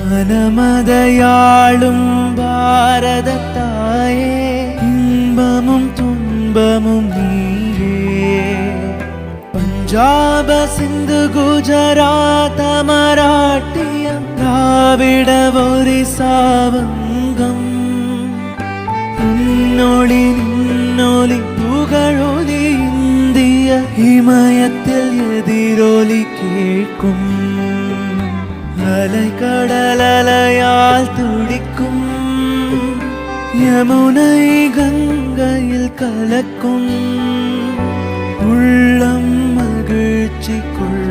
மனமதையாளும் பாரத தாயே, இன்பமும் துன்பமும் நீயே. பஞ்சாப சிந்து குஜராத மராட்டியம் திராவிட ஒரிசா வங்கம், உன்னொளி நின்னொலி புகழொலி இந்திய இமயத்தில் எதிரொலி கேட்கும். அலை கடல் அலையால் துடிக்கும், யமுனை கங்கையில் கலக்கும். உள்ளம் மகிழ்ச்சி கொள்